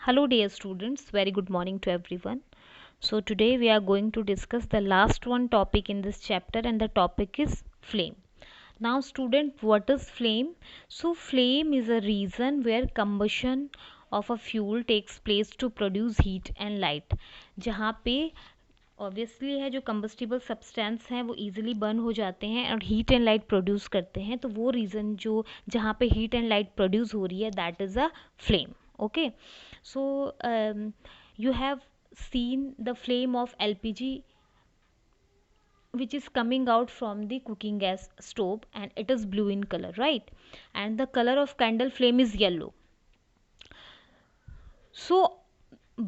Hello dear students, very good morning to everyone. So today we are going to discuss the last one topic in this chapter, and the topic is flame. Now student, what is flame? So flame is a region where combustion of a fuel takes place to produce heat and light. जहाँ पे obviously है जो combustible substance हैं वो easily burn हो जाते हैं और हीट एंड लाइट प्रोड्यूस करते हैं, तो वो रीज़न जो जहाँ पे हीट एंड लाइट प्रोड्यूस हो रही है that is a flame. Okay, so you have seen the flame of LPG which is coming out from the cooking gas stove, and it is blue in color, right? And the color of candle flame is yellow. So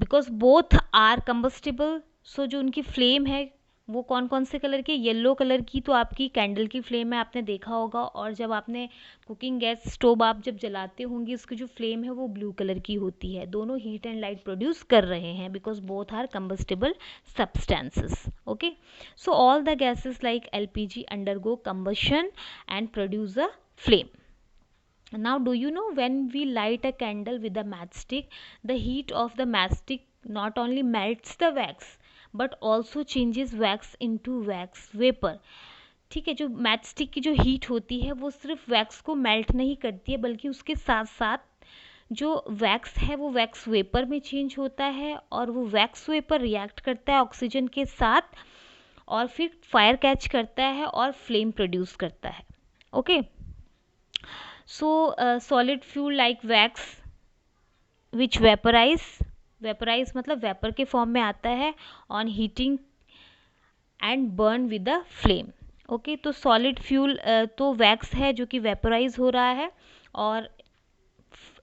because both are combustible, so जो उनकी flame है वो कौन कौन से colour की? Yellow colour की तो आपकी कैंडल की फ्लेम है, आपने देखा होगा. और जब आपने कुकिंग गैस स्टोव आप जब जलाते होंगे उसकी जो फ्लेम है वो ब्लू कलर की होती है. दोनों हीट एंड लाइट प्रोड्यूस कर रहे हैं because both are combustible substances. Okay, so all the gases like LPG undergo combustion and produce a flame. Now, do you know when we light a candle with a matchstick, the heat of the matchstick not only melts the wax but also changes wax into wax vapor. ठीक है, जो match stick की जो heat होती है वो सिर्फ wax को मेल्ट नहीं करती है बल्कि उसके साथ साथ जो वैक्स है वो वैक्स वेपर में चेंज होता है, और वो वैक्स वेपर रिएक्ट करता है ऑक्सीजन के साथ और फिर फायर कैच करता है और फ्लेम प्रोड्यूस करता है. Okay, so solid fuel like wax which vaporize मतलब वेपर के फॉर्म में आता है on heating and burn with the flame. Okay, तो सॉलिड फ्यूल तो वैक्स है जो कि वेपराइज हो रहा है और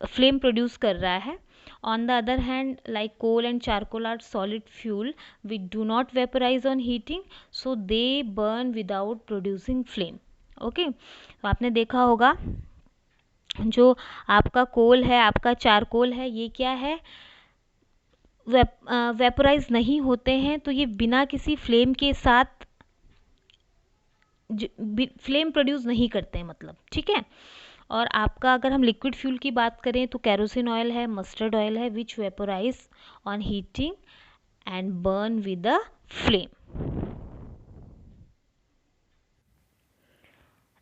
फ्लेम प्रोड्यूस कर रहा है. On the other hand like coal and charcoal are solid fuel which do not vaporise on heating, so they burn without producing flame. Okay, तो आपने देखा होगा जो आपका कोल है, आपका चारकोल है, ये क्या है? वेपराइज नहीं होते हैं, तो ये बिना किसी फ्लेम के साथ फ्लेम प्रोड्यूस नहीं करते हैं मतलब. ठीक है, और आपका अगर हम लिक्विड फ्यूल की बात करें तो कैरोसिन ऑयल है, मस्टर्ड ऑयल है which vaporise on heating and burn with a flame.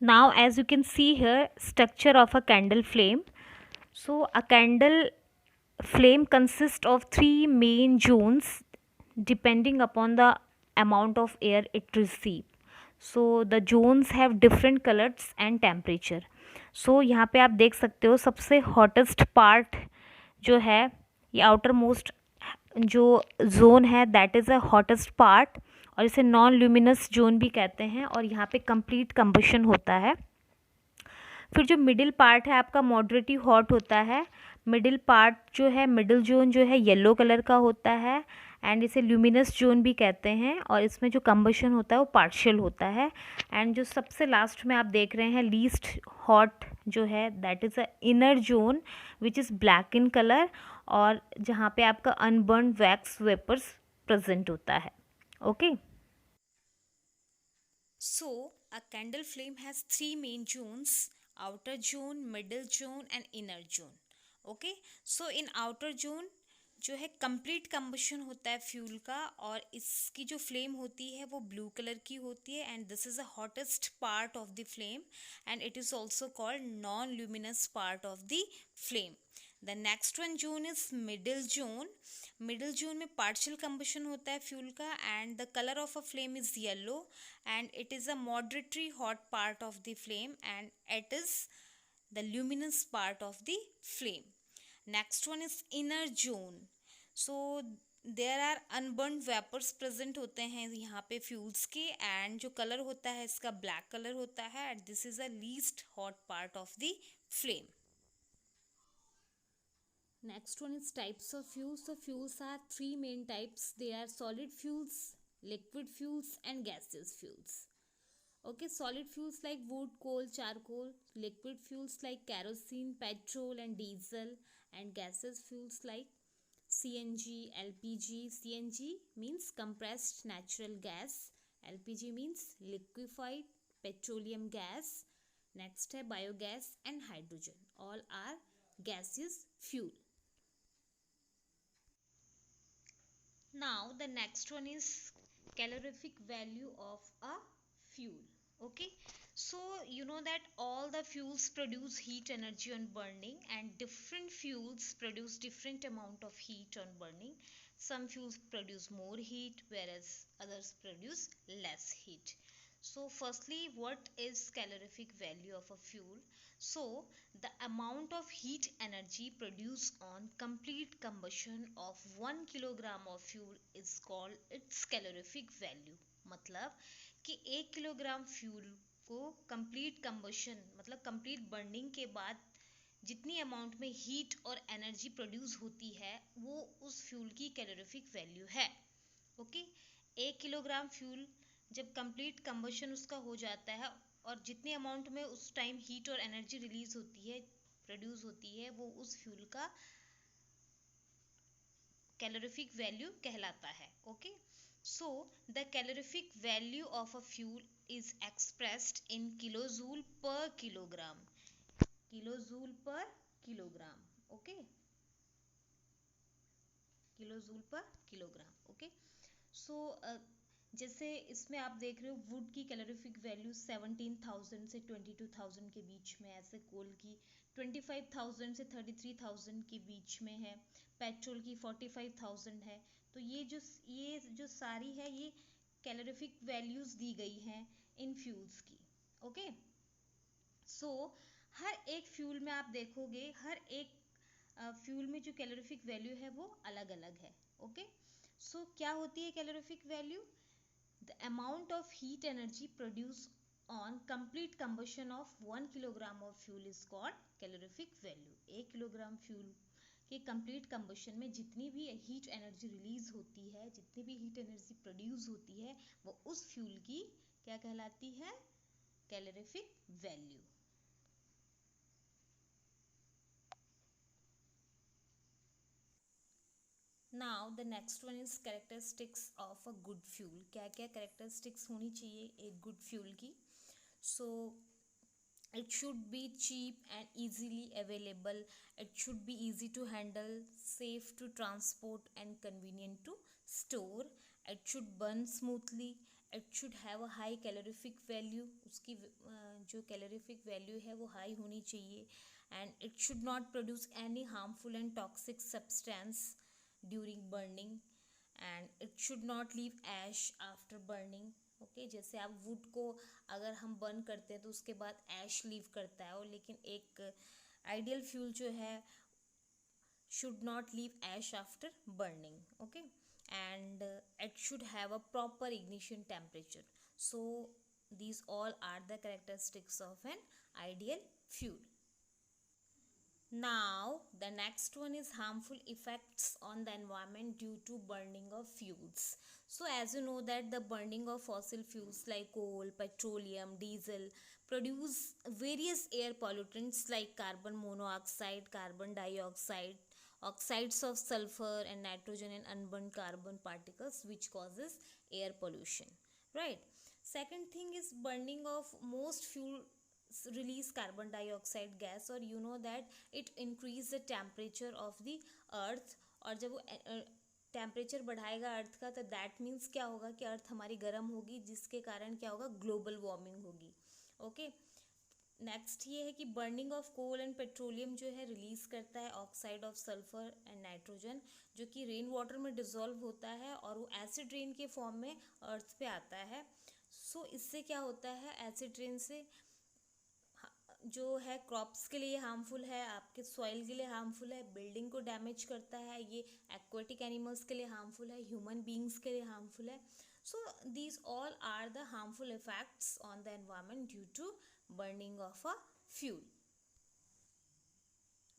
Now as you can see here, structure of a candle flame. So a candle flame consists of three main zones depending upon the amount of air it receives. So the zones have different colors and temperature. So यहाँ पे आप देख सकते हो सबसे hottest part जो है ये आउटर मोस्ट जो जोन है that is a hottest part, और इसे नॉन ल्यूमिनस जोन भी कहते हैं, और यहाँ पे कंप्लीट कंबशन होता है. फिर जो मिडिल पार्ट है आपका मॉडरेटली हॉट होता है. मिडिल पार्ट जो है, मिडिल जोन जो है येलो कलर का होता है एंड इसे ल्यूमिनस जोन भी कहते हैं, और इसमें जो कंबशन होता है वो पार्शियल होता है. एंड जो सबसे लास्ट में आप देख रहे हैं लीस्ट हॉट जो है that is a inner zone which is black in colour, और जहाँ पे आपका अनबर्न वैक्स वेपर्स प्रेजेंट होता है. Okay, So, a candle flame has three main zones: outer zone, middle zone and inner zone. Okay, so in outer zone जो है complete combustion होता है फ्यूल का, और इसकी जो फ्लेम होती है वो ब्लू कलर की होती है, and this is the hottest part of the flame, and it is also called non luminous part of the flame. The next one zone is middle zone. Middle zone में partial combustion होता है fuel का, and the colour of a flame is yellow, and it is a moderately hot part of the flame, and it is the luminous part of the flame. Next one is inner zone. So there are unburned vapors present होते हैं यहाँ पे fuels के, and जो colour होता है इसका black colour होता है, and this is a least hot part of the flame. Next one is types of fuels. So fuels are three main types. They are solid fuels, liquid fuels and gaseous fuels. Okay, solid fuels like wood, coal, charcoal, liquid fuels like kerosene, petrol and diesel, and gaseous fuels like CNG, LPG. CNG means compressed natural gas, LPG means liquefied petroleum gas. Next है biogas and hydrogen. All are gaseous fuel. Now the next one is calorific value of a fuel. Okay, so you know that all the fuels produce heat energy on burning, and different fuels produce different amount of heat on burning. Some fuels produce more heat whereas others produce less heat. So firstly, what is calorific value of a fuel? So the amount of heat energy produced on complete combustion of 1 kilogram of fuel is called its calorific value. मतलब कि 1 kilogram fuel को complete combustion मतलब complete burning के बाद जितनी amount में heat और energy produce होती है वो उस फ्यूल की कैलोरीफिक वैल्यू है. ओके, 1 किलोग्राम फ्यूल जब कंप्लीट कंबशन उसका हो जाता है और जितनी अमाउंट में उस टाइम हीट और एनर्जी रिलीज होती है प्रोड्यूस होती है वो उस फ्यूल का calorific value कहलाता है. Okay, so the calorific value of a fuel is expressed in kilojoule per kilogram. Kilojoule पर किलोग्राम. ओके, किलोजूल पर किलोग्राम. ओके, सो जैसे इसमें आप देख रहे हो वुड की कैलोरीफिक वैल्यू 17,000 से 22,000 के बीच में, ऐसे कोल की 25,000 से 33,000 के बीच में है, पेट्रोल की 45,000 है. तो ये जो सारी है ये कैलोरीफिक वैल्यूज दी गई हैं इन फ्यूल्स की. ओके, सो हर एक फ्यूल में आप देखोगे हर एक फ्यूल में जो कैलोरीफिक वैल्यू है वो अलग अलग है. ओके, सो क्या होती है calorific value? The amount of heat energy produce on complete combustion of 1 kilogram of fuel is called calorific value. 1 kilogram fuel के कंप्लीट कंबशन में जितनी भी हीट एनर्जी रिलीज होती है, जितनी भी हीट एनर्जी प्रोड्यूस होती है वो उस फ्यूल की क्या कहलाती है? Calorific value. Now the next one is characteristics of a good fuel. क्या क्या कैरेक्टरिस्टिक्स होनी चाहिए एक गुड फ्यूल की? सो it should be cheap and easily available, it should be easy to handle, safe to transport and convenient to store, it should burn smoothly, it should have a high calorific value, उसकी जो calorific value है वो high होनी चाहिए, and it should not produce any harmful and toxic substance during burning, and it should not leave ash after burning. Okay, जैसे आप would को अगर हम बर्न करते हैं तो उसके बाद ऐश लीव करता है, और लेकिन एक आइडियल फ्यूल जो है should not leave ash after burning. Okay, and it should have a proper ignition temperature. So these all are the characteristics of an ideal fuel. Now the next one is harmful effects on the environment due to burning of fuels. So as you know that the burning of fossil fuels like coal, petroleum, diesel produce various air pollutants like carbon monoxide, carbon dioxide, oxides of sulfur and nitrogen and unburned carbon particles, which causes air pollution, right? Second thing is burning of most fuel release carbon dioxide gas, और you know that it increase the temperature of the earth. और जब वो temperature बढ़ाएगा अर्थ का तो that means क्या होगा कि अर्थ हमारी गर्म होगी, जिसके कारण क्या होगा? ग्लोबल वार्मिंग होगी. ओके, नेक्स्ट ये है कि burning of coal and petroleum जो है रिलीज करता है oxide of sulphur and nitrogen, जो कि रेन वाटर में डिजोल्व होता है और वो एसिड रेन के फॉर्म में अर्थ पे आता है. सो इससे क्या होता है? एसिड रेन से जो है क्रॉप्स के लिए हार्मफुल है, आपके सॉइल के लिए हार्मफुल है, बिल्डिंग को डैमेज करता है, ये एक्वेटिक एनिमल्स के लिए हार्मफुल है, ह्यूमन बींग्स के लिए हार्मफुल है. So these all are the harmful effects on the environment due to burning of a fuel.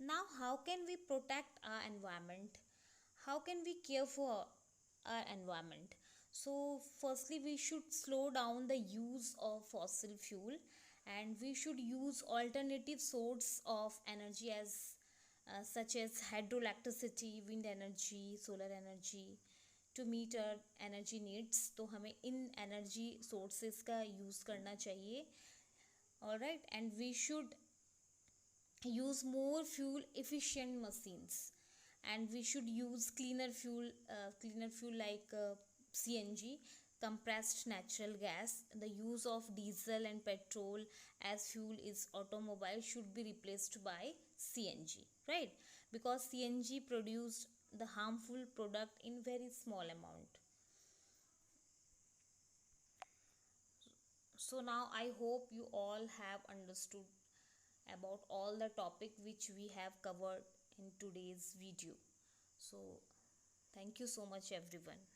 Now how can we protect our environment? How can we care for our environment? So firstly we should slow down the use of fossil fuel, and we should use alternative source of energy as such as hydroelectricity, wind energy, solar energy to meet our energy needs. तो हमें इन energy sources का use करना चाहिए. All right, and we should use more fuel efficient machines, and we should use cleaner fuel like CNG, compressed natural gas. The use of diesel and petrol as fuel is automobile should be replaced by CNG, right? Because CNG produced the harmful product in very small amount. So now I hope you all have understood about all the topic which we have covered in today's video. So thank you so much everyone.